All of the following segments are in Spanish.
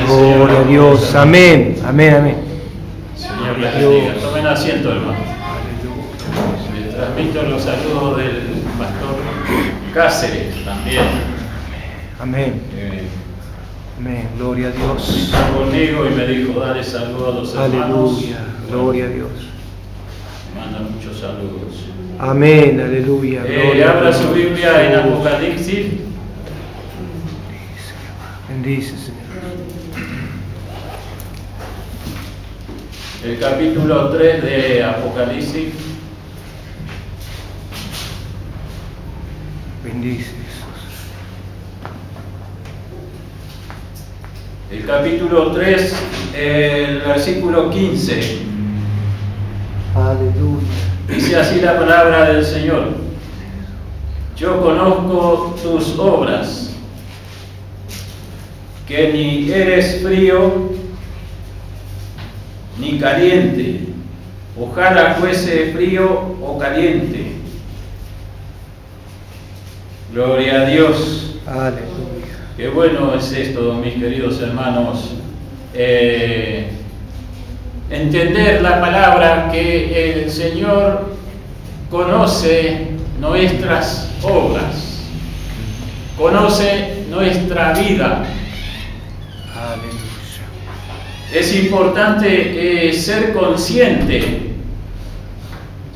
Gloria a Dios. Amén. Amén, amén. Señor les bendiga. Tomen asiento, hermano. Les transmito los saludos del pastor Cáceres también. Amén. Amén. Gloria a Dios. Está conmigo y me dijo, dale saludos a los hermanos. Aleluya. Gloria a Dios. Manda muchos saludos. Amén. Aleluya. Gloria a Abra Dios. su Biblia en Apocalipsis. Bendice, Señor. El capítulo 3 de Apocalipsis. Bendice, Jesús. El capítulo 3, el versículo 15. Aleluya. Dice así la palabra del Señor. Yo conozco tus obras, que ni eres frío ni caliente. Ojalá fuese frío o caliente. Gloria a Dios. Aleluya. Qué bueno es esto, mis queridos hermanos. Entender la palabra, que el Señor conoce nuestras obras, conoce nuestra vida. Aleluya. Es importante ser consciente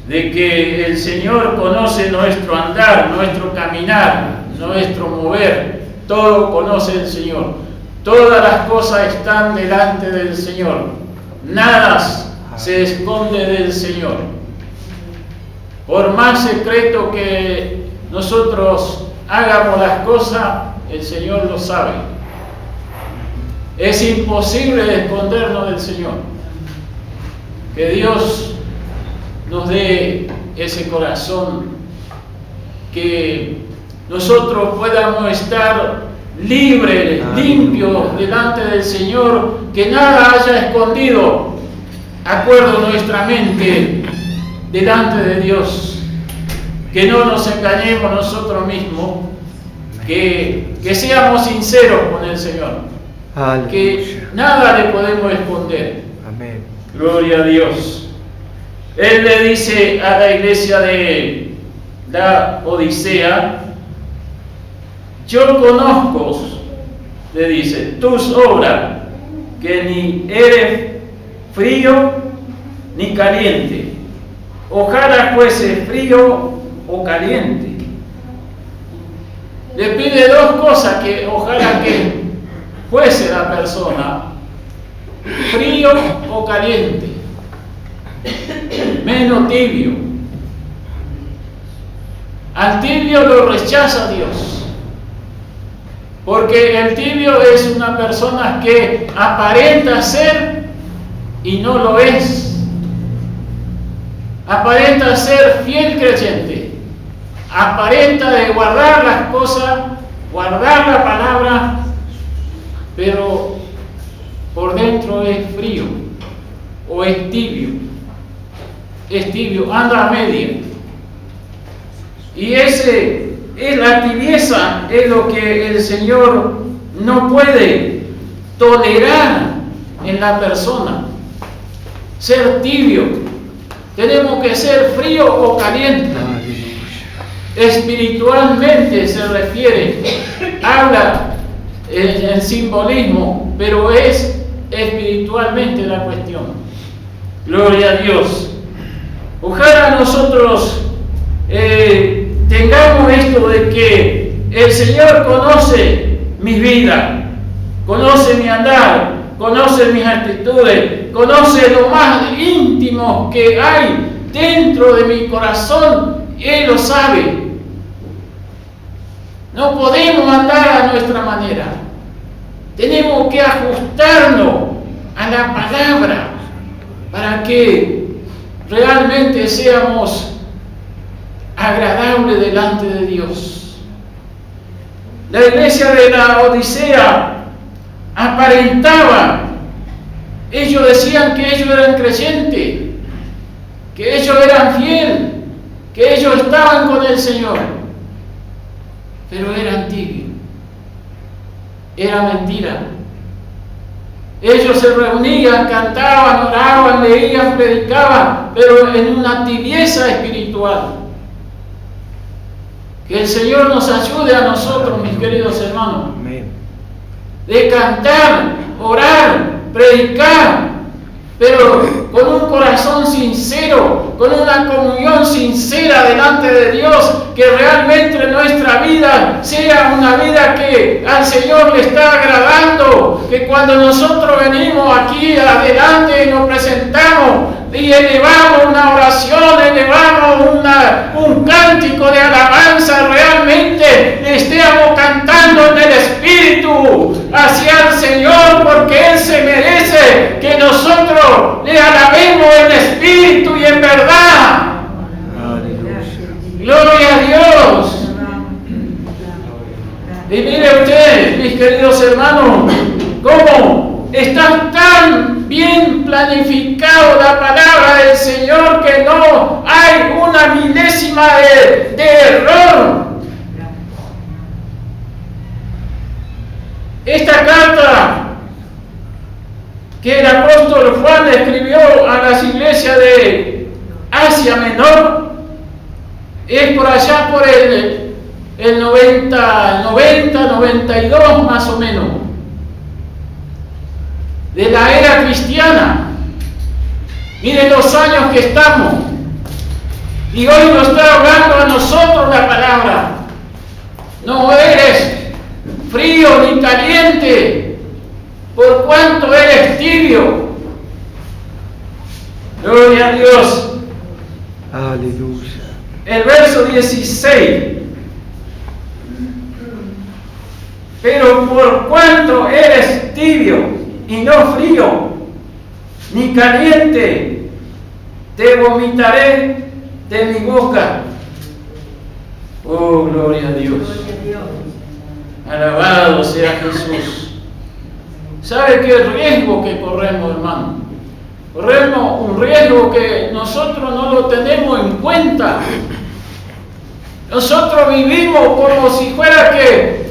de que el Señor conoce nuestro andar, nuestro caminar, nuestro mover. Todo conoce el Señor. Todas las cosas están delante del Señor. Nada se esconde del Señor. Por más secreto que nosotros hagamos las cosas, el Señor lo sabe. Es imposible escondernos del Señor. Que Dios nos dé ese corazón, que nosotros podamos estar libres, limpios delante del Señor, que nada haya escondido, acuerdo nuestra mente delante de Dios, que no nos engañemos nosotros mismos, que seamos sinceros con el Señor. Aleluya. Que nada le podemos esconder. Amén. Gloria a Dios. Él le dice a la iglesia de la Odisea, yo conozco, le dice, tus obras, que ni eres frío ni caliente. Ojalá fuese frío o caliente. Le pide dos cosas, que ojalá que fuese la persona, frío o caliente, menos tibio. Al tibio lo rechaza Dios, porque el tibio es una persona que aparenta ser y no lo es. Aparenta ser fiel creyente, aparenta de guardar las cosas, guardar la palabra, pero por dentro es frío o es tibio, anda a media. Y la tibieza es lo que el Señor no puede tolerar en la persona. Ser tibio. Tenemos que ser frío o caliente. Espiritualmente se refiere, habla en simbolismo, pero es espiritualmente la cuestión. Gloria a Dios. Ojalá nosotros tengamos esto de que el Señor conoce mi vida, conoce mi andar, conoce mis actitudes, conoce lo más íntimo que hay dentro de mi corazón. Él lo sabe. No podemos andar a nuestra manera. Tenemos que ajustarnos a la palabra para que realmente seamos agradables delante de Dios. La iglesia de la Odisea aparentaba, ellos decían que ellos eran creyentes, que ellos eran fieles, que ellos estaban con el Señor, pero eran tibios. Era mentira. Ellos se reunían, cantaban, oraban, leían, predicaban, pero en una tibieza espiritual. Que el Señor nos ayude a nosotros, mis queridos hermanos, Amén. de cantar, orar, predicar, pero con un corazón sincero, con una comunión sincera delante de Dios, que realmente nuestra vida sea una vida que al Señor le está agradando, que cuando nosotros venimos aquí adelante y nos presentamos y elevamos una oración, elevamos un cántico de alabanza, realmente le estemos cantando en el Espíritu hacia el Señor, porque Él se merece que nosotros le alabemos en espíritu y en verdad. Aleluya. Gloria a Dios. Y mire usted, mis queridos hermanos, cómo está tan bien planificado la palabra del Señor que no hay una milésima de error. Esta carta que el apóstol Juan escribió a las iglesias de Asia Menor es por allá por el 92 más o menos de la era cristiana. Miren los años que estamos, y hoy nos está hablando a nosotros la palabra. No eres frío ni caliente, por cuanto eres tibio. Gloria a Dios. Aleluya. El verso 16. Pero por cuanto eres tibio y no frío ni caliente, te vomitaré de mi boca. Oh, gloria a Dios. Alabado sea Jesús. ¿Sabe qué riesgo que corremos, hermano? Corremos un riesgo que nosotros no lo tenemos en cuenta. Nosotros vivimos como si fuera que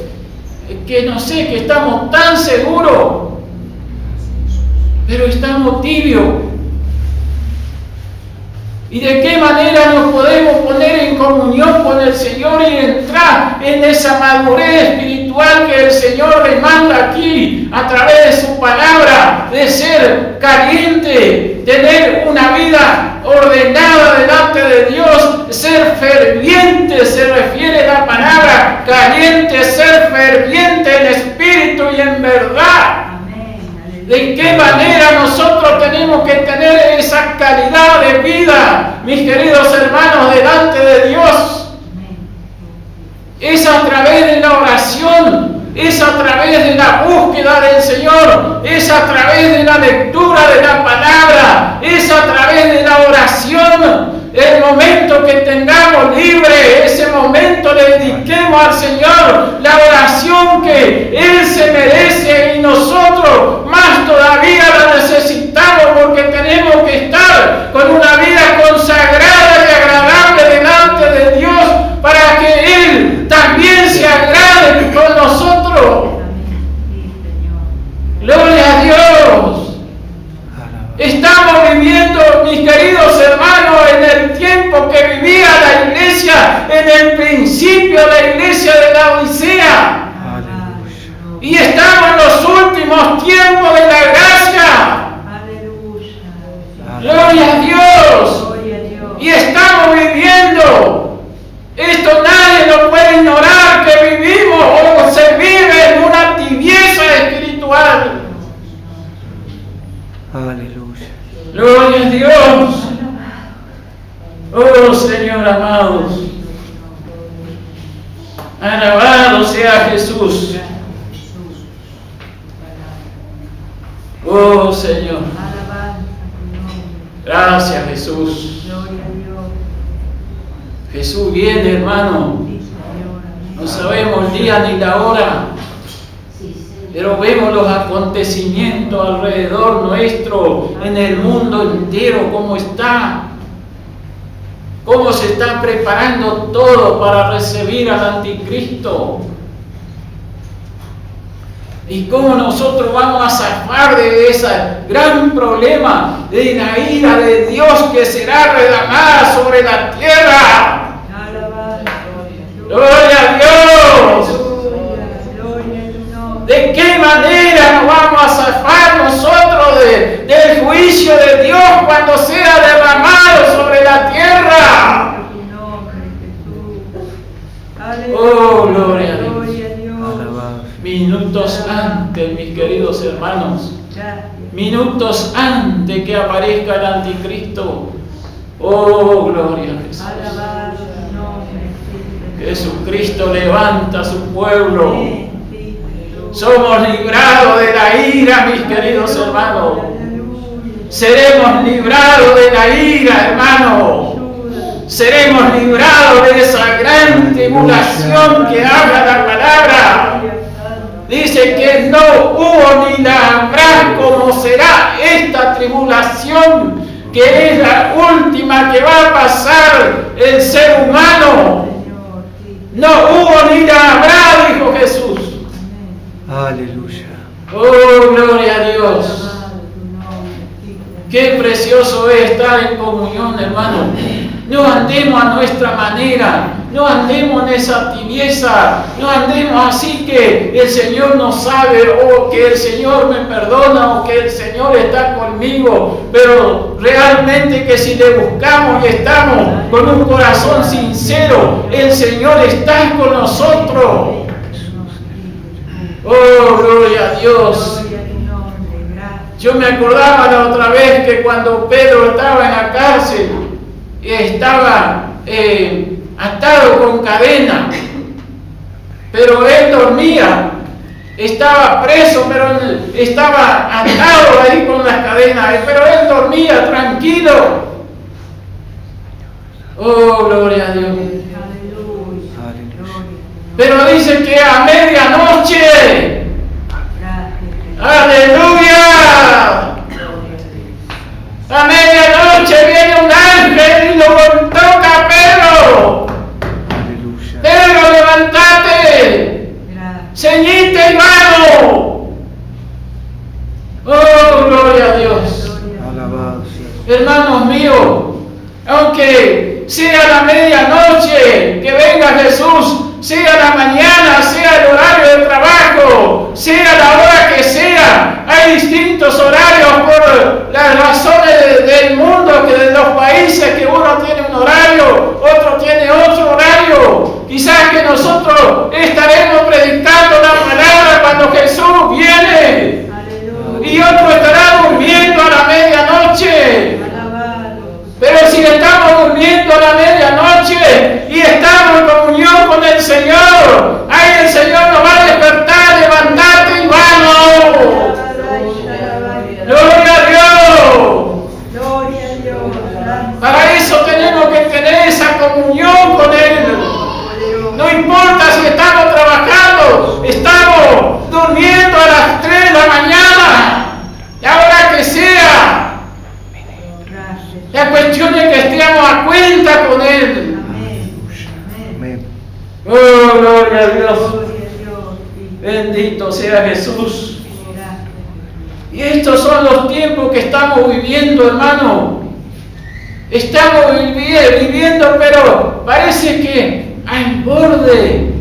no sé, que estamos tan seguros, pero estamos tibios. ¿Y de qué manera nos podemos poner en comunión con el Señor y entrar en esa madurez espiritual que el Señor le manda aquí a través de su palabra, de ser caliente, tener una vida ordenada delante de Dios, ser ferviente? Se refiere la palabra caliente, ser ferviente en espíritu y en verdad. ¿De qué manera nosotros tenemos que tener esa calidad de vida, mis queridos hermanos, delante de Dios? Es a través de la oración, es a través de la búsqueda del Señor, es a través de la lectura de la palabra, es a través de la oración. El momento que tengamos libre, ese momento le dediquemos al Señor la oración que Él se merece, y nosotros más todavía la necesitamos, porque tenemos que estar con una vida consagrada y agradable delante de Dios para que Él también se agrade con nosotros. Gloria a Dios. Estamos viviendo, mis queridos hermanos, en el tiempo que vivía la iglesia, en el principio la iglesia de la Odisea. Aleluya. Y estamos en los últimos tiempos de la gracia. Gloria a Dios. Y estamos viviendo. Esto nadie lo puede ignorar, que vivimos o se vive en una tibieza espiritual. Aleluya. Gloria a Dios. Oh Señor amados, alabado sea Jesús. Oh Señor, gracias Jesús. Jesús viene, hermano. No sabemos el día ni la hora, pero vemos los acontecimientos alrededor nuestro, en el mundo entero, cómo está, cómo se está preparando todo para recibir al anticristo. ¿Y cómo nosotros vamos a zafar de ese gran problema de la ira de Dios que será derramada sobre la tierra? ¡Gloria a Dios! ¿De qué manera nos vamos a zafar nosotros del juicio de Dios cuando sea derramado sobre la tierra? ¡Oh, gloria a Dios! Minutos antes, mis queridos hermanos, minutos antes que aparezca el anticristo. ¡Oh, gloria a Jesús! Jesucristo levanta a su pueblo. Somos librados de la ira, mis queridos hermanos. Seremos librados de la ira, hermano. Seremos librados de esa gran tribulación que habla la palabra. Dice que no hubo ni la habrá como será esta tribulación, que es la última que va a pasar el ser humano. No hubo ni la habrá, dijo Jesús. Aleluya. Oh, gloria a Dios. Qué precioso es estar en comunión, hermano. No andemos a nuestra manera, no andemos en esa tibieza, no andemos así que el Señor no sabe, o que el Señor me perdona, o que el Señor está conmigo, pero realmente que si le buscamos y estamos con un corazón sincero, el Señor está con nosotros. Oh, gloria a Dios. Yo me acordaba la otra vez que cuando Pedro estaba en la cárcel, estaba atado con cadena, pero él dormía, estaba preso, pero estaba atado ahí con las cadenas, pero él dormía tranquilo. Oh, gloria a Dios. Pero dice que a medianoche, aleluya, a medianoche viene un ángel y lo toca a Pedro. Pedro, levántate, ceñite y vamos. Oh, gloria a Dios. Hermanos míos, aunque sea la medianoche que venga Jesús, sea la mañana, sea el horario de trabajo, sea la hora que sea, hay distintos horarios por las razones del mundo, que de los países, que uno tiene un horario, otro tiene otro horario. Quizás que nosotros estaremos predicando la palabra cuando Jesús viene, y otro estará durmiendo a la medianoche. Pero si estamos durmiendo a la medianoche y estamos en comunión con el Señor, ahí el Señor nos va a despertar, levantate y vamos. Gloria a Dios. Para eso tenemos que tener esa comunión con Él. No importa si estamos trabajando, estamos durmiendo a las 3 de la mañana, la hora que sea. La cuestión es que estemos a cuenta con Él. Amén. Oh, gloria a Dios. Bendito sea Jesús. Y estos son los tiempos que estamos viviendo, hermano. Estamos viviendo, pero parece que al borde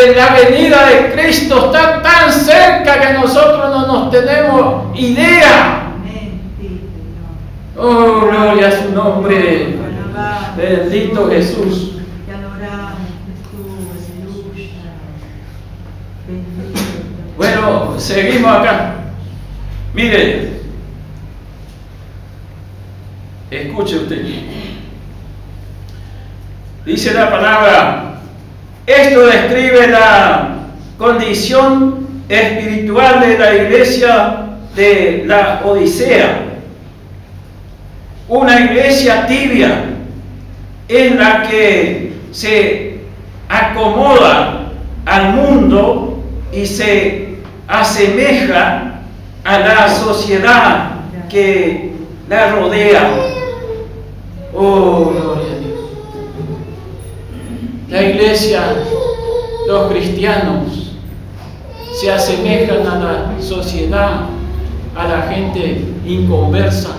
de la venida de Cristo, está tan cerca que nosotros no nos tenemos idea. Oh, gloria a su nombre. Bendito Jesús. Bueno, seguimos acá. Mire, escuche usted. Dice la palabra, esto describe la condición espiritual de la iglesia de la Odisea. Una iglesia tibia es la que se acomoda al mundo y se asemeja a la sociedad que la rodea. Oh, gloria a Dios. La iglesia, los cristianos, se asemejan a la sociedad, a la gente inconversa.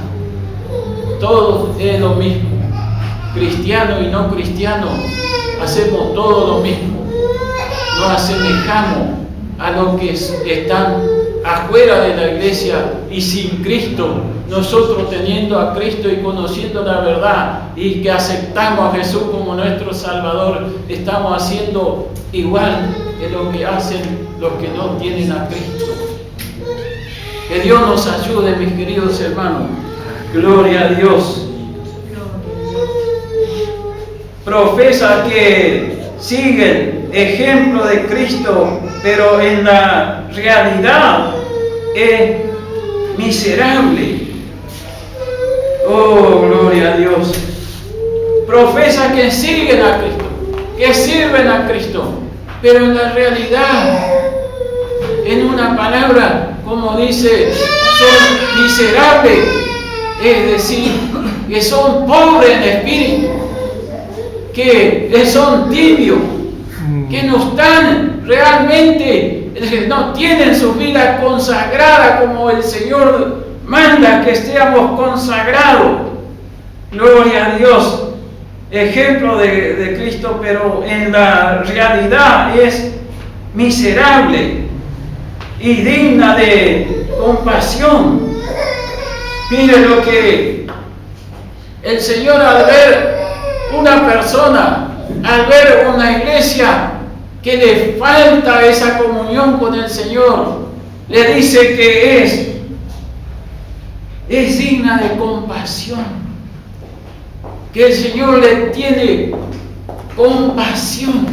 Todo es lo mismo. Cristiano y no cristiano, hacemos todo lo mismo. Nos asemejamos a los que están afuera de la iglesia y sin Cristo. Nosotros teniendo a Cristo y conociendo la verdad y que aceptamos a Jesús como nuestro Salvador, estamos haciendo igual que lo que hacen los que no tienen a Cristo. Que Dios nos ayude, mis queridos hermanos. Gloria a Dios. Profesa que siguen ejemplo de Cristo, pero en la realidad es miserable. Oh, gloria a Dios. Profesa que siguen a Cristo, que sirven a Cristo, pero en la realidad, en una palabra, como dice, son miserables, es decir, que son pobres en espíritu, que son tibios, que no están realmente, no tienen su vida consagrada como el Señor manda que estemos consagrados. Gloria a Dios. Ejemplo de Cristo, pero en la realidad es miserable y digna de compasión. Mire lo que el Señor, al ver una persona, al ver una iglesia que le falta esa comunión con el Señor, le dice que es digna de compasión, que el Señor le tiene compasión,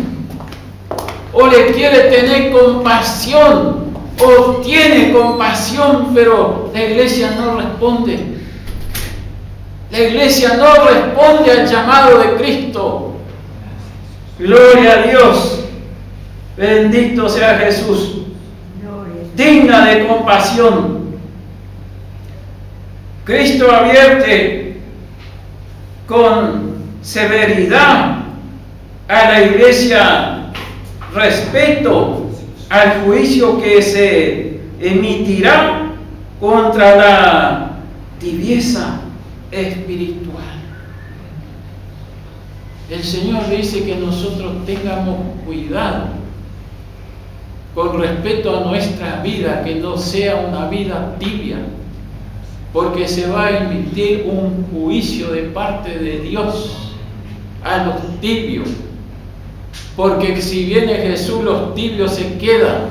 o le quiere tener compasión, o tiene compasión, pero la iglesia no responde. La iglesia no responde al llamado de Cristo. Gloria a Dios. Bendito sea Jesús. Digna de compasión. Cristo advierte con severidad a la iglesia respecto al juicio que se emitirá contra la tibieza espiritual. El Señor dice que nosotros tengamos cuidado con respecto a nuestra vida, que no sea una vida tibia, porque se va a emitir un juicio de parte de Dios a los tibios, porque si viene Jesús, los tibios se quedan,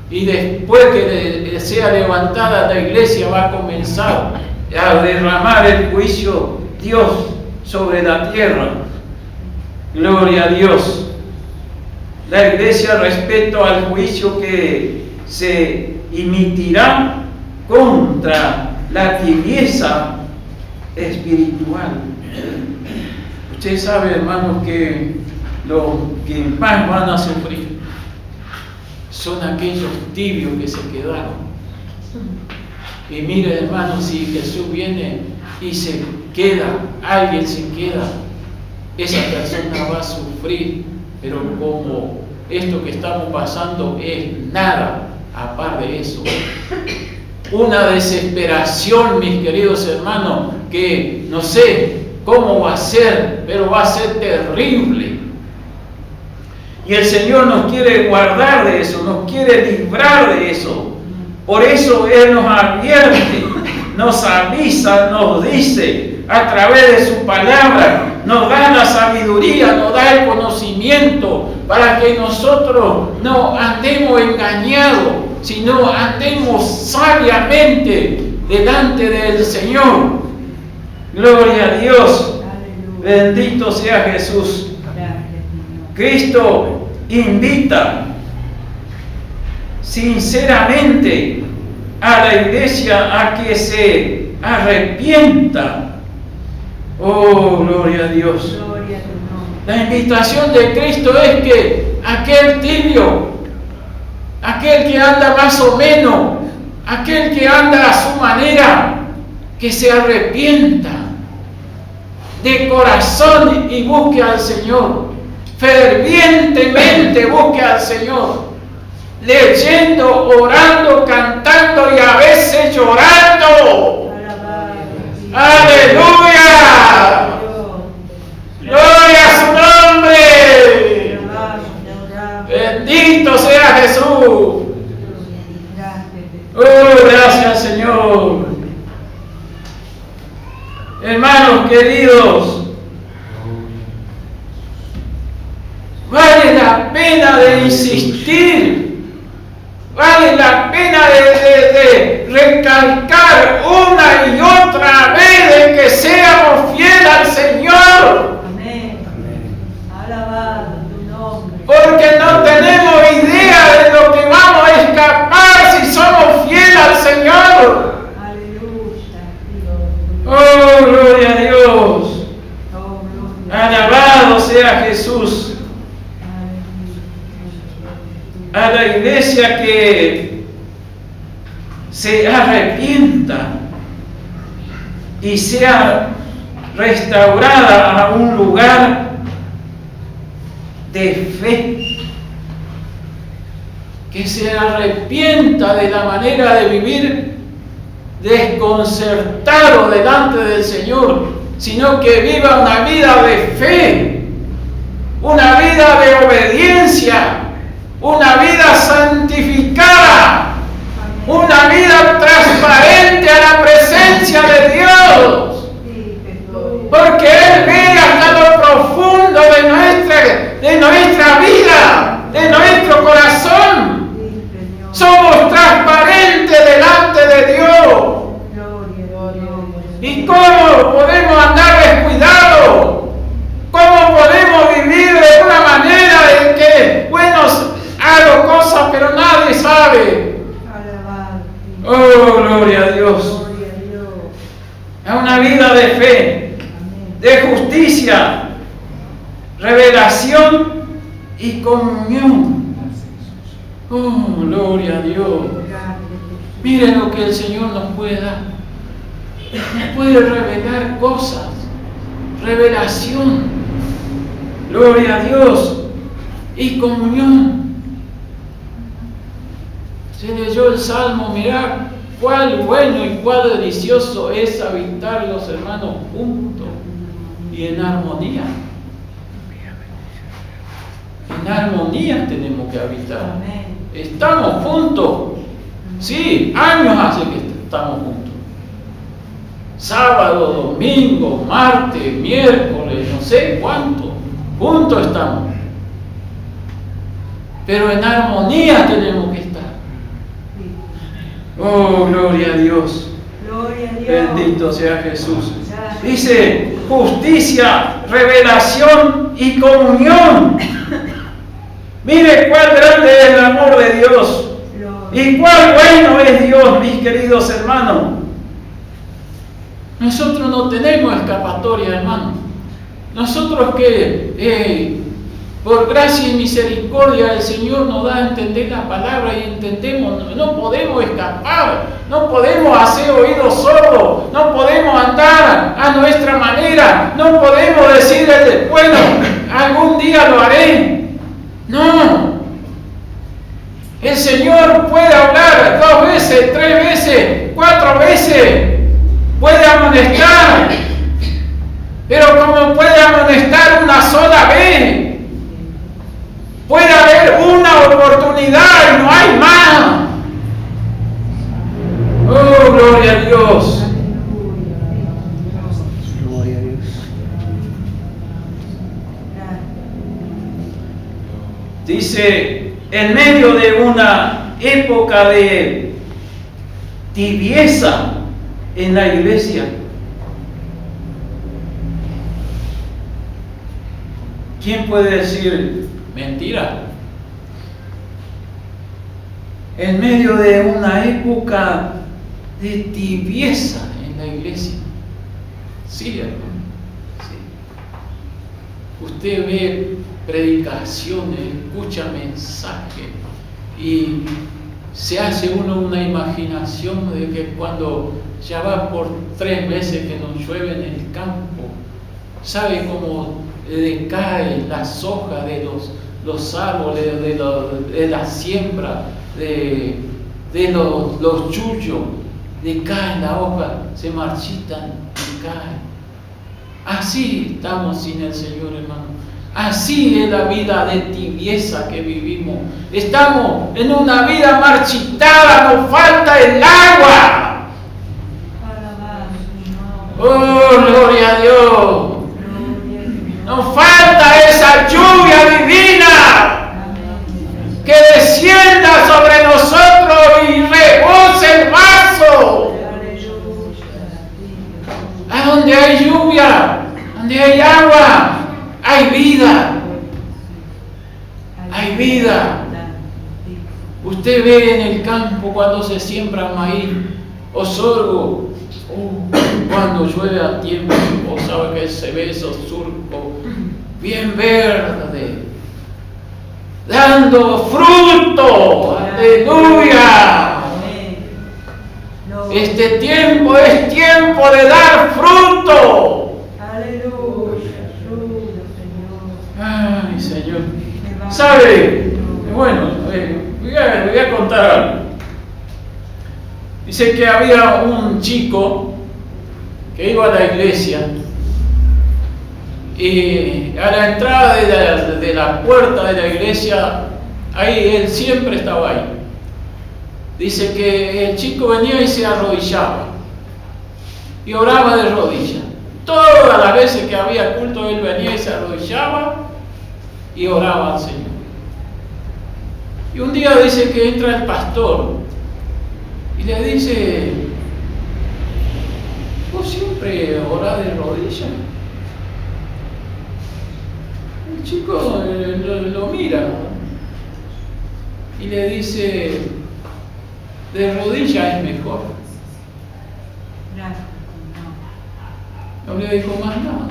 y después que sea levantada la iglesia va a comenzar a derramar el juicio Dios sobre la tierra. Gloria a Dios. La iglesia respecto al juicio que se emitirá contra la tibieza espiritual. Usted sabe, hermanos, que los que más van a sufrir son aquellos tibios que se quedaron. Y mire, hermanos, si Jesús viene y se queda, alguien se queda, esa persona va a sufrir, pero como esto que estamos pasando es nada aparte de eso. Una desesperación, mis queridos hermanos, que no sé cómo va a ser, pero va a ser terrible. Y el Señor nos quiere guardar de eso, nos quiere librar de eso. Por eso Él nos advierte, nos avisa, nos dice a través de su palabra, nos da la sabiduría, nos da el conocimiento para que nosotros no andemos engañados, sino andemos sabiamente delante del Señor. Gloria a Dios. Bendito sea Jesús. Cristo invita sinceramente a la iglesia a que se arrepienta. Oh, gloria a Dios. La invitación de Cristo es que aquel tibio, aquel que anda más o menos, aquel que anda a su manera, que se arrepienta de corazón y busque al Señor. Fervientemente busque al Señor. leyendo, orando, cantando y a veces llorando. ¡Aleluya! ¡Gloria a su nombre! ¡Bendito sea Jesús! ¡Oh, gracias, Señor! Hermanos queridos, vale la pena de insistir, vale la pena de recalcar una y otra vez de que seamos fieles al Señor. Amén. Alabado tu nombre. Porque no tenemos idea de lo que vamos a escapar si somos fieles al Señor. Aleluya. Oh, gloria a Dios. Oh, gloria. Alabado sea Jesús. A la iglesia que se arrepienta y sea restaurada a un lugar de fe, que se arrepienta de la manera de vivir desconcertado delante del Señor, sino que viva una vida de fe, una vida de obediencia, una vida santificada, una vida transparente a la presencia de Dios, porque Él ve hasta lo profundo de nuestra vida, de nuestro corazón. Somos transparentes delante de Dios. ¿Y cómo podemos andar descuidados? ¿Cómo podemos vivir de una manera de que, bueno, hago cosas pero nadie sabe? Oh, gloria a Dios. A una vida de fe, de justicia, revelación y comunión. Oh, gloria a Dios. Miren lo que el Señor nos puede dar. Nos puede revelar cosas. Revelación. Gloria a Dios. Y comunión. Se leyó el Salmo, mirá cuál bueno y cuál delicioso es habitar los hermanos juntos y en armonía. En armonía tenemos que habitar. Estamos juntos. Sí, años hace que estamos juntos. Sábado, domingo, martes, miércoles, no sé cuánto. Juntos estamos. Pero en armonía tenemos que estar. Oh, gloria a Dios. Gloria a Dios. Bendito sea Jesús. Dice justicia, revelación y comunión. Mire cuál grande es el amor de Dios. Y cuál bueno es Dios, mis queridos hermanos. Nosotros no tenemos escapatoria, hermanos. Nosotros que por gracia y misericordia el Señor nos da a entender la palabra y entendemos, no podemos escapar, no podemos hacer oídos sordos, no podemos andar a nuestra manera, no podemos decir, bueno, algún día lo haré. No. El Señor puede hablar 2 veces, 3 veces, 4 veces, puede amonestar, pero como puede amonestar una sola vez, puede haber una oportunidad y no hay más. Oh, gloria a Dios. Gloria a Dios. Dice, en medio de una época de tibieza en la iglesia, ¿quién puede decir mentira? En medio de una época de tibieza en la iglesia. Sí, hermano. Sí. Usted ve predicaciones, escucha mensajes y se hace uno una imaginación de que cuando ya va por 3 meses que nos llueve en el campo, sabe cómo decaen las hojas de los árboles de la siembra, de los chullos, le caen la hoja, se marchitan y caen. Así estamos sin el Señor, hermano. Así es la vida de tibieza que vivimos. Estamos en una vida marchitada, nos falta el agua. Oh, gloria a Dios. Nos falta esa lluvia divina que descienda sobre nosotros y rebose el vaso. A donde hay lluvia, donde hay agua, hay vida. Hay vida. Usted ve en el campo cuando se siembra maíz o sorgo. Cuando llueve a tiempo, o sabe que se ve esos surcos bien verdes, dando fruto. Aleluya. Este tiempo es tiempo de dar fruto. Aleluya. Ay, Señor. ¿Sabe? Bueno, voy a contar algo. Dice que había un chico que iba a la iglesia y a la entrada de la puerta de la iglesia, ahí él siempre estaba ahí. Dice que el chico venía y se arrodillaba y oraba de rodillas. Todas las veces que había culto él venía y se arrodillaba y oraba al Señor. Y un día dice que entra el pastor y le dice: ¿vos siempre orás de rodillas? El chico lo mira y le dice: de rodillas es mejor. No le dijo más nada.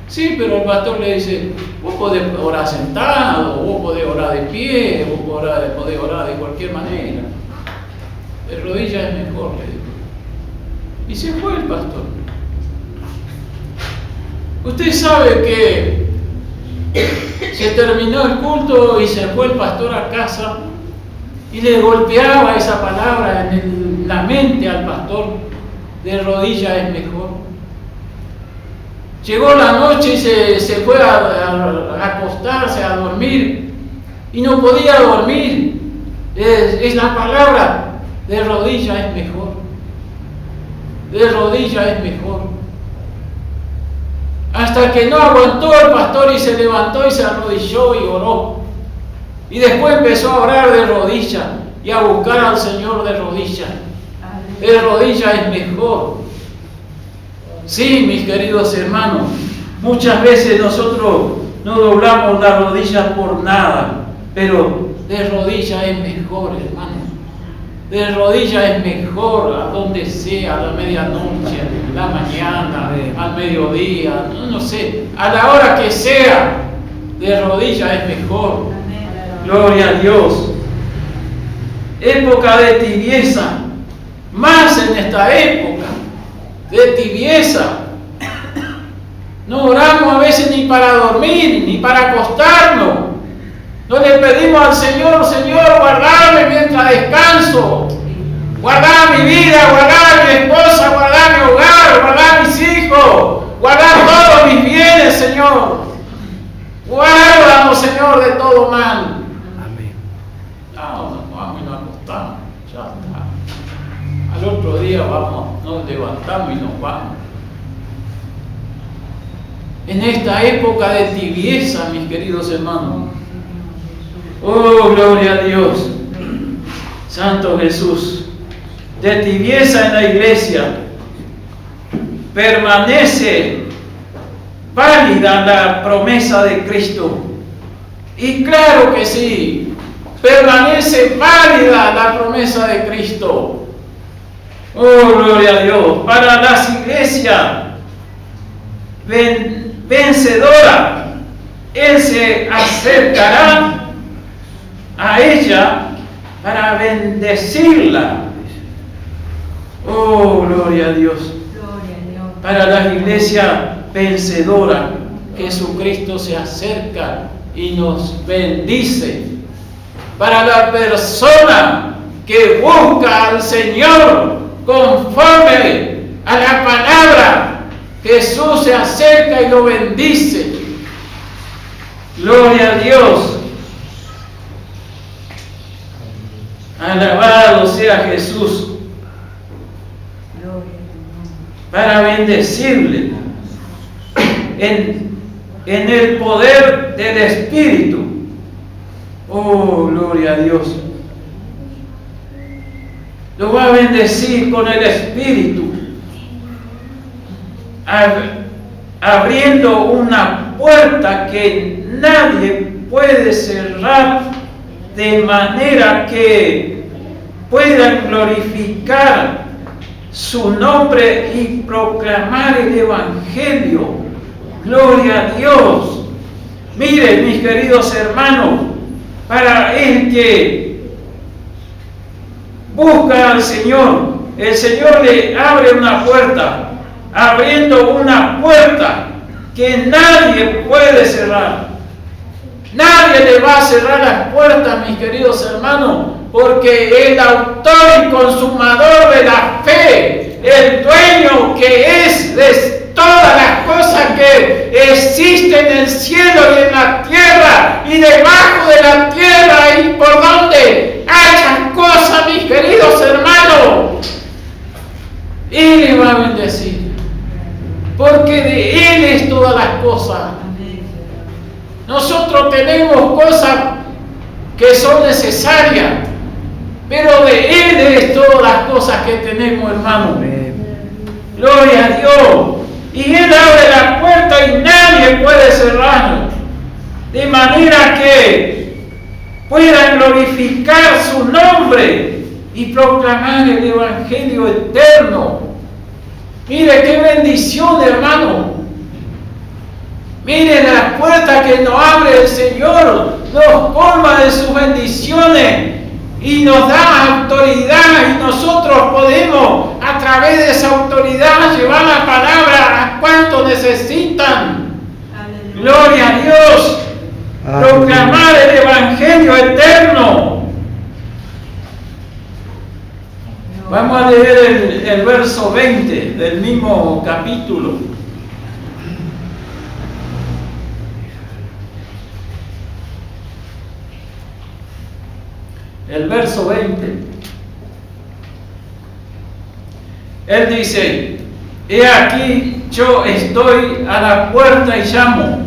Sí, pero el pastor le dice: vos podés orar sentado, vos podés orar de pie, vos podés orar de cualquier manera. De rodillas es mejor, le dijo. Y se fue el pastor. Usted sabe que se terminó el culto y se fue el pastor a casa y le golpeaba esa palabra en la mente al pastor: de rodillas es mejor. Llegó la noche y se fue a acostarse, a dormir, y no podía dormir. Es la palabra: de rodillas es mejor. De rodillas es mejor. Hasta que no aguantó el pastor y se levantó y se arrodilló y oró. Y después empezó a orar de rodillas y a buscar al Señor de rodillas. De rodillas es mejor. Sí, mis queridos hermanos, muchas veces nosotros no doblamos las rodillas por nada, pero de rodillas es mejor, hermanos. De rodillas es mejor, a donde sea, a la medianoche, a la mañana, al mediodía, no sé, a la hora que sea, de rodillas es mejor. Gloria a Dios. Época de tibieza, más en esta época de tibieza. No oramos a veces ni para dormir, ni para acostarnos. No le pedimos al Señor: Señor, guardame mientras descanso. Guardar mi vida, guardar mi esposa, guardar mi hogar, guardar mis hijos, guardar todos mis bienes, Señor. Guárdanos, Señor, de todo mal. Amén. No, nos vamos y nos acostamos. Ya está. Al otro día vamos, nos levantamos y nos vamos. En esta época de tibieza, mis queridos hermanos. Oh, gloria a Dios. Santo Jesús. De tibieza en la iglesia. Permanece válida la promesa de Cristo. Y claro que sí, permanece válida la promesa de Cristo. Oh, gloria a Dios. Para las iglesias vencedora, Él se acercará a ella para bendecirla. Oh, gloria a Dios. Para la iglesia vencedora, Jesucristo se acerca y nos bendice. Para la persona que busca al Señor conforme a la palabra, Jesús se acerca y lo bendice. Gloria a Dios. Alabado sea Jesús. Para bendecirle en el poder del Espíritu. Oh, gloria a Dios. Lo va a bendecir con el Espíritu, abriendo una puerta que nadie puede cerrar, de manera que puedan glorificar su nombre y proclamar el Evangelio. Gloria a Dios. Miren, mis queridos hermanos, para el que busca al Señor, el Señor le abre una puerta, abriendo una puerta que nadie puede cerrar. Nadie le va a cerrar las puertas, mis queridos hermanos, porque el autor y consumador de la fe, el dueño que es de todas las cosas que existen en el cielo y en la tierra y debajo de la tierra y por donde hayan cosas, mis queridos hermanos, Él le va a bendecir, porque de Él es todas las cosas. Nosotros tenemos cosas que son necesarias, pero de Él es todas las cosas que tenemos, hermano. Gloria a Dios. Y Él abre la puerta y nadie puede cerrarla, de manera que puedan glorificar su nombre y proclamar el Evangelio eterno. Mire qué bendición, hermano. Mire la puerta que nos abre el Señor, nos colma de sus bendiciones y nos da autoridad, y nosotros podemos a través de esa autoridad llevar la palabra a cuantos necesitan. Aleluya. Gloria a Dios. Aleluya. Proclamar el Evangelio eterno. Vamos a leer el verso 20 del mismo capítulo. El verso 20. Él dice: he aquí, yo estoy a la puerta y llamo.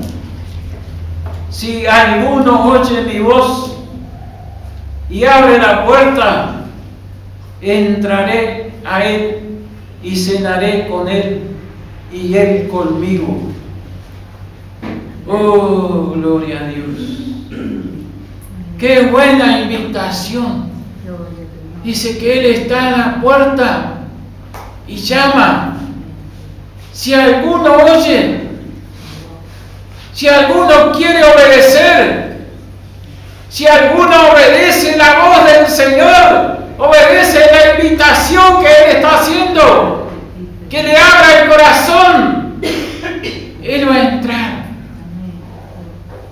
Si alguno oye mi voz y abre la puerta, entraré a él y cenaré con él y él conmigo. Oh, gloria a Dios. ¡Qué buena invitación! Dice que Él está a la puerta y llama. Si alguno oye, si alguno quiere obedecer, si alguno obedece la voz del Señor, obedece la invitación que Él está haciendo, que le abra el corazón, Él va a entrar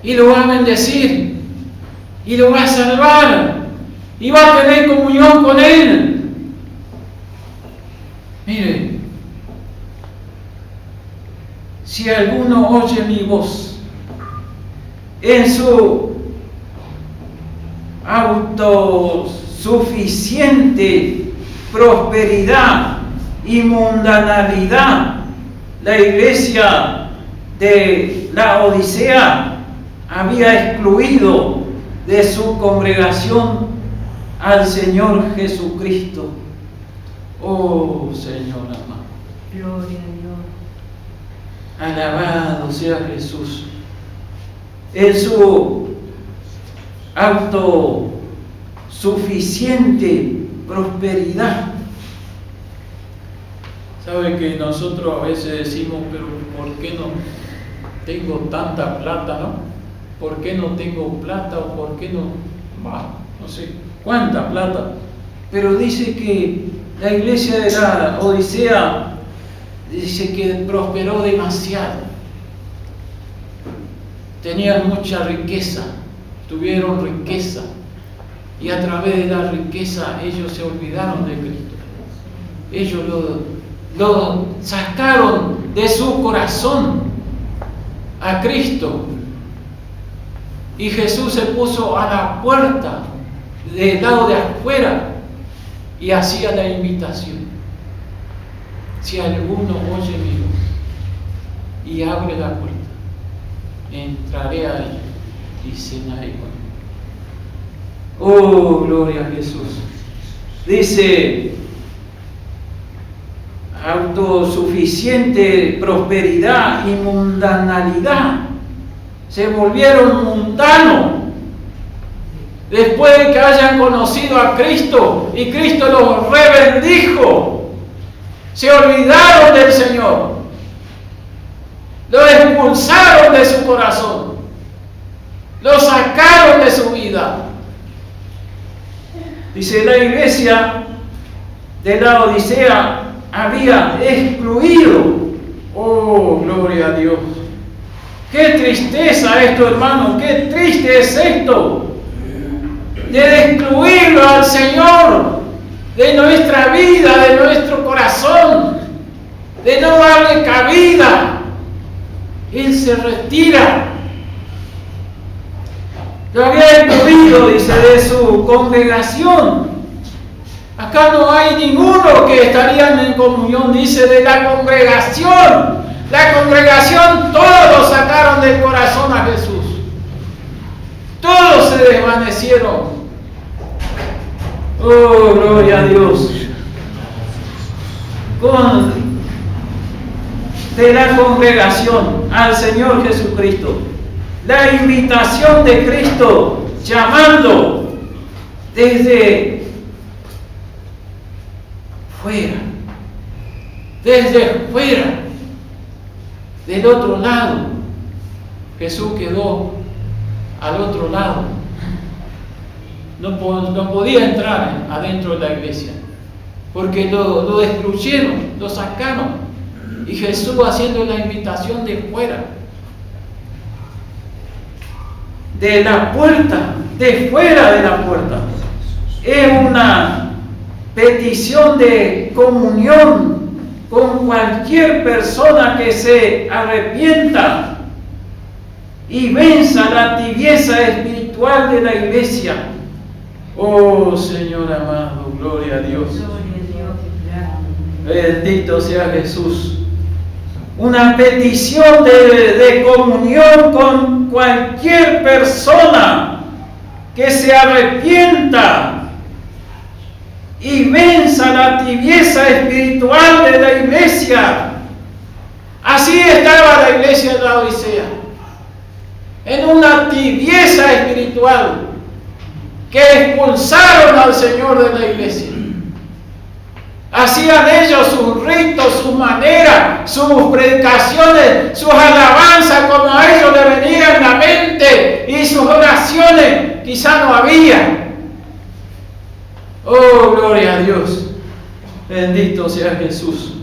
y lo va a bendecir. Y lo va a salvar. Y va a tener comunión con Él. Mire. Si alguno oye mi voz en su autosuficiente prosperidad y mundanalidad, la iglesia de la Odisea había excluido de su congregación al Señor Jesucristo. Oh, Señor amado. Gloria a Dios. Alabado sea Jesús. En su autosuficiente prosperidad. ¿Sabe que nosotros a veces decimos, pero ¿por qué no tengo tanta plata, no? ¿Por qué no tengo plata o por qué no? No sé cuánta plata. Pero dice que la iglesia de la Odisea dice que prosperó demasiado. tenían mucha riqueza, tuvieron riqueza, y a través de la riqueza ellos se olvidaron de Cristo. Ellos lo sacaron de su corazón a Cristo, y Jesús se puso a la puerta del lado de afuera y hacía la invitación: si alguno oye mi voz y abre la puerta, entraré a él y cenaré con él. Oh, gloria a Jesús. Dice: autosuficiente, prosperidad y mundanalidad. Se volvieron mundanos después de que hayan conocido a Cristo y Cristo los rebendijo. Se olvidaron del Señor, lo expulsaron de su corazón, lo sacaron de su vida. Dice: la iglesia de la Odisea había excluido. Oh, gloria a Dios. Qué tristeza esto, hermano, qué triste es esto, de excluirlo al Señor de nuestra vida, de nuestro corazón, de no darle cabida. Él se retira. Lo había excluido, dice, de su congregación. Acá no hay ninguno que estarían en comunión, dice, de la congregación. La congregación, todos lo sacaron del corazón a Jesús. Todos se desvanecieron. Oh, gloria a Dios. De la congregación al Señor Jesucristo. La invitación de Cristo llamando desde fuera, del otro lado. Jesús quedó al otro lado. No podía entrar adentro de la iglesia, porque lo excluyeron, lo sacaron. Y Jesús haciendo la invitación de fuera, de la puerta, de fuera de la puerta. Es una petición de comunión con cualquier persona que se arrepienta y venza la tibieza espiritual de la iglesia. Oh, Señor amado, gloria a Dios. Bendito sea Jesús. Una petición de comunión con cualquier persona que se arrepienta y venza la tibieza espiritual de la iglesia. Así estaba la iglesia de la Odisea, en una tibieza espiritual, que expulsaron al Señor de la iglesia. Hacían ellos sus ritos, sus maneras, sus predicaciones, sus alabanzas como a ellos le venía en la mente, y sus oraciones quizá no había. Oh, gloria a Dios. Bendito sea Jesús.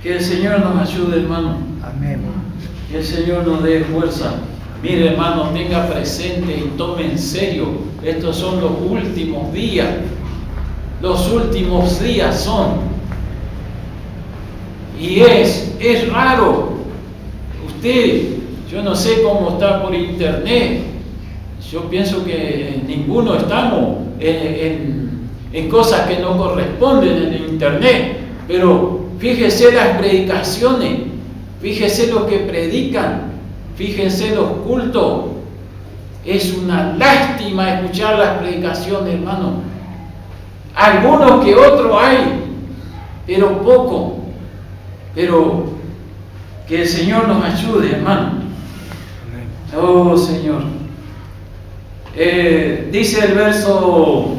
Que el Señor nos ayude, hermano. Amén. Que el Señor nos dé fuerza. Mire, hermano, tenga presente y tome en serio. Estos son los últimos días. Los últimos días son. Y es raro. Usted, yo no sé cómo está por internet. Yo pienso que ninguno estamos en cosas que no corresponden en internet. Pero fíjese las predicaciones, fíjese lo que predican, fíjense los cultos. Es una lástima escuchar las predicaciones, hermano. Algunos que otros hay, pero poco. Pero que el Señor nos ayude, hermano. Oh, Señor. Dice el verso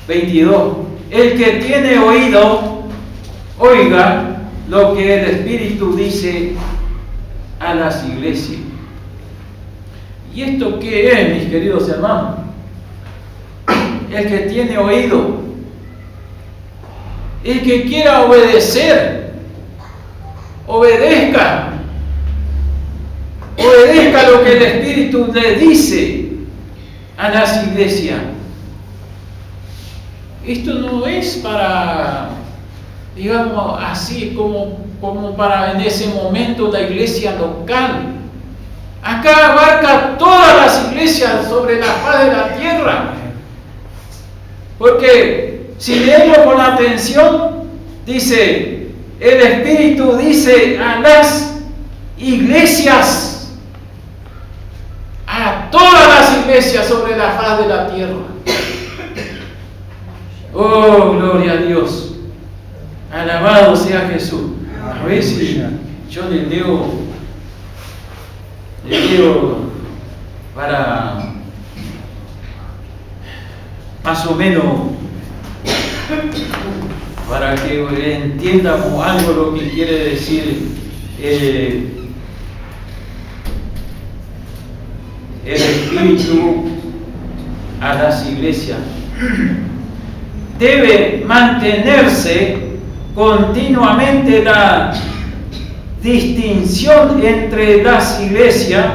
22: el que tiene oído, oiga lo que el Espíritu dice a las iglesias. ¿Y esto qué es, mis queridos hermanos? El que tiene oído, el que quiera obedecer, obedezca. obedezca lo que el Espíritu le dice a las iglesias. Esto no es para, digamos así, como para en ese momento la iglesia local. Acá abarca todas las iglesias sobre la faz de la tierra. Porque si leemos con atención, dice, el Espíritu dice a las iglesias, a todas las iglesias sobre la faz de la tierra. Oh, gloria a Dios. Alabado sea Jesús. A ver si yo le leo para más o menos para que entiendamos algo lo que quiere decir el Espíritu a las iglesias. Debe mantenerse continuamente la distinción entre las iglesias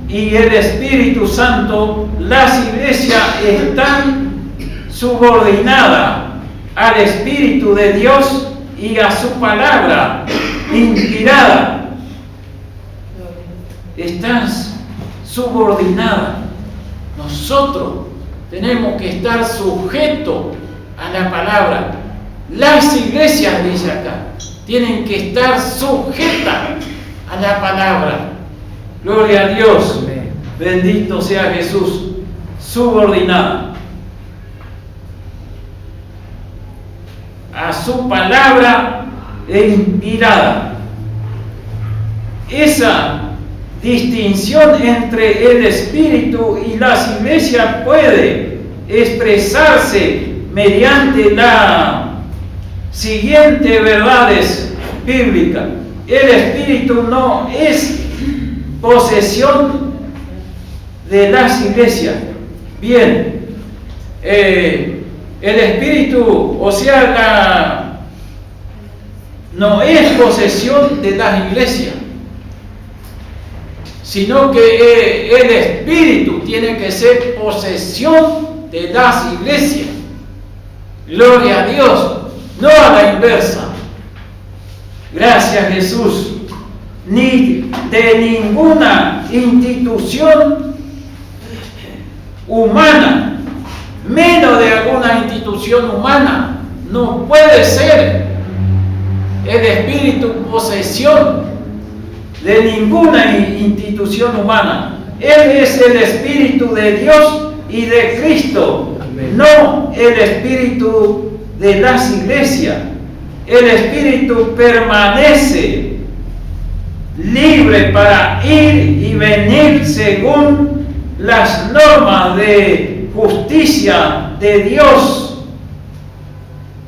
y el Espíritu Santo. Las iglesias están subordinadas al Espíritu de Dios y a su palabra inspirada. Están subordinadas. Nosotros tenemos que estar sujetos a la palabra. Las iglesias, dice acá, tienen que estar sujetas a la palabra. Gloria a Dios. Bendito sea Jesús. Subordinada a su palabra e inspirada. Esa distinción entre el Espíritu y las iglesias puede expresarse mediante las siguientes verdades bíblicas. El Espíritu no es posesión de las iglesias. Bien, el Espíritu, o sea, no es posesión de las iglesias, sino que el Espíritu tiene que ser posesión de las iglesias. Gloria a Dios, no a la inversa. Gracias Jesús. Ni de ninguna institución humana, menos de alguna institución humana, no puede ser el Espíritu posesión de ninguna institución humana. Él es el Espíritu de Dios y de Cristo. Amén. No el Espíritu de las iglesias. El Espíritu permanece libre para ir y venir según las normas de justicia de Dios.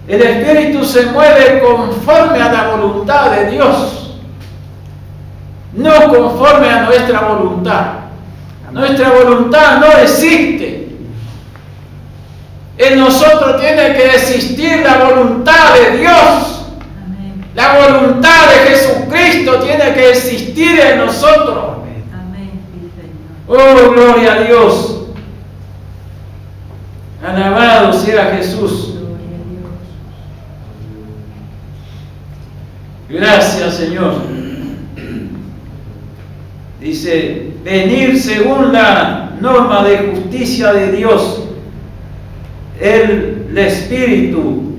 El Espíritu se mueve conforme a la voluntad de Dios, no conforme a nuestra voluntad. Nuestra voluntad no existe. En nosotros tiene que existir la voluntad de Dios. La voluntad de Jesucristo tiene que existir en nosotros. Oh, gloria a Dios. Alabado sea Jesús. Gracias, Señor. Dice, venir según la norma de justicia de Dios. El Espíritu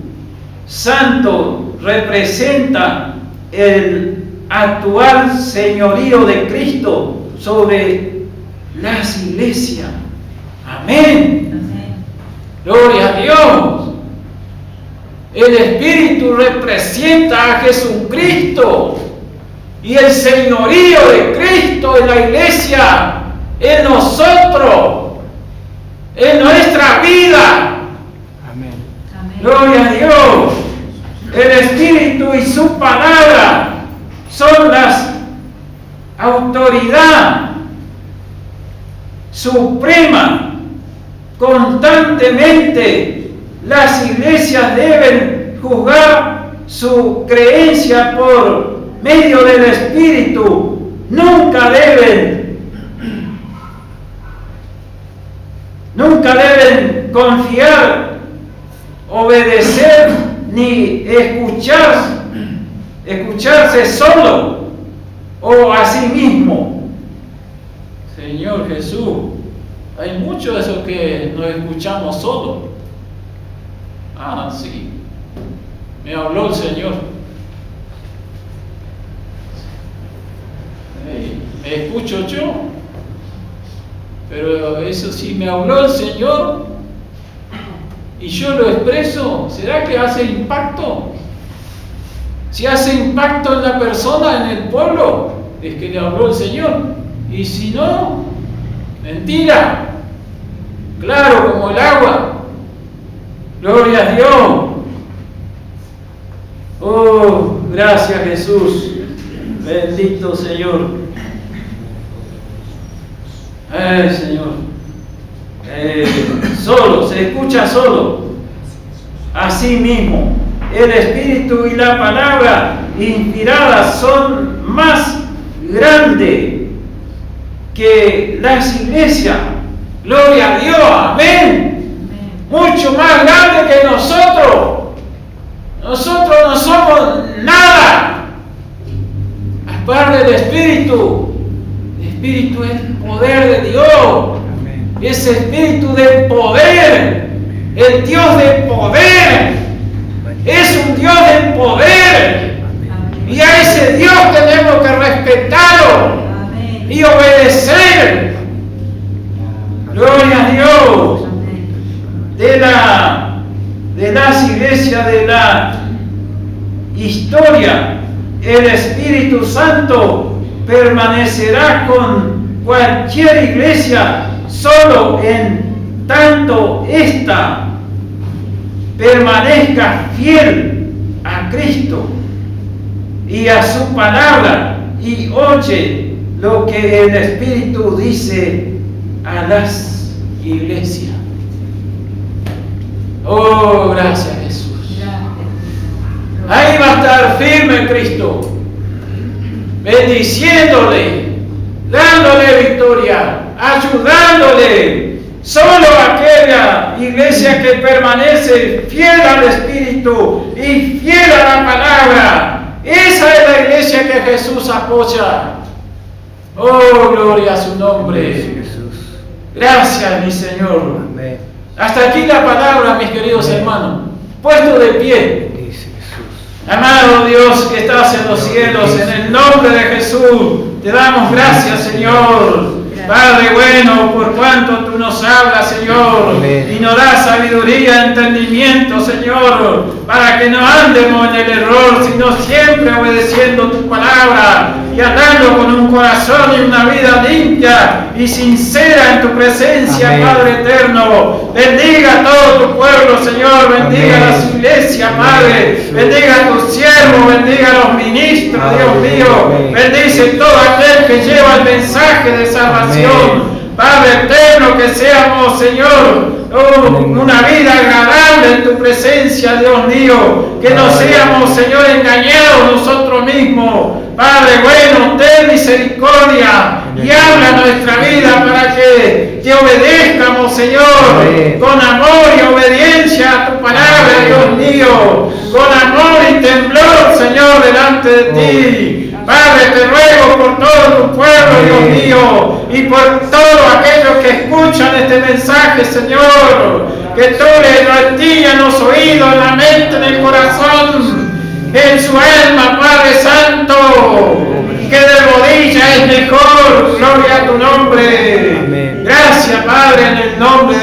Santo representa el actual señorío de Cristo sobre las iglesias. Amén. Amén. Gloria a Dios. El Espíritu representa a Jesucristo y el señorío de Cristo en la iglesia, en nosotros, en nuestra vida. Amén. Gloria a Dios. El Espíritu y su palabra son las autoridad suprema. Constantemente las iglesias deben juzgar su creencia por medio del Espíritu nunca deben confiar, obedecer ni escucharse solo o a sí mismo. Señor Jesús, hay mucho de eso que nos escuchamos solo. Ah, sí, me habló el Señor. Me escucho yo, pero eso sí me habló el Señor y yo lo expreso, ¿será que hace impacto? Si hace impacto en la persona, en el pueblo, es que le habló el Señor. Y si no, mentira, claro como el agua. Gloria a Dios. Oh, gracias Jesús. Bendito Señor. Señor. Solo, se escucha solo. Así mismo, el Espíritu y la palabra inspiradas son más grandes que las iglesias. Gloria a Dios, amén. Mucho más grande que nosotros. Nosotros no somos nada. Aparte del Espíritu. El Espíritu es el poder de Dios. Amén. Es Espíritu de poder. El Dios de poder. Es un Dios de poder. Amén. Y a ese Dios tenemos que respetarlo. Amén. Y obedecer. Gloria a Dios. De las iglesias de la historia, el Espíritu Santo permanecerá con cualquier iglesia solo en tanto ésta permanezca fiel a Cristo y a su palabra y oye lo que el Espíritu dice a las iglesias. Oh, gracias Jesús. Ahí va a estar firme Cristo, bendiciéndole, dándole victoria, ayudándole. Solo aquella iglesia que permanece fiel al Espíritu y fiel a la palabra, esa es la iglesia que Jesús apoya. Oh, gloria a su nombre. Gracias, mi Señor. Amén. Hasta aquí la palabra, mis queridos hermanos. Puesto de pie. Amado Dios que estás en los cielos, en el nombre de Jesús, te damos gracias, Señor. Padre bueno, por cuanto tú nos hablas, Señor, y nos das sabiduría, entendimiento, Señor, para que no andemos en el error, sino siempre obedeciendo tu palabra y andando con un corazón y una vida limpia y sincera en tu presencia. Amén. Padre eterno, bendiga a todo tu pueblo, Señor, bendiga a las iglesias, Padre, bendiga a tus siervos, bendiga a los ministros, Dios mío, bendice todo aquel que lleva el mensaje de salvación. Padre eterno, que seamos, Señor, una vida agradable en tu presencia, Dios mío, que no seamos, Señor, engañados nosotros mismos. Padre bueno, ten misericordia y habla nuestra vida para que te obedezcamos, Señor, con amor y obediencia a tu palabra, Dios mío, con amor y temblor, Señor, delante de ti. Padre, te ruego por todo tu pueblo, Dios mío, y por todos aquellos que escuchan este mensaje, Señor, que tú le retiñas en los oídos, en la mente, en el corazón, en su alma, Padre Santo, que de rodillas es mejor. Gloria a tu nombre. Amén. Gracias, Padre, en el nombre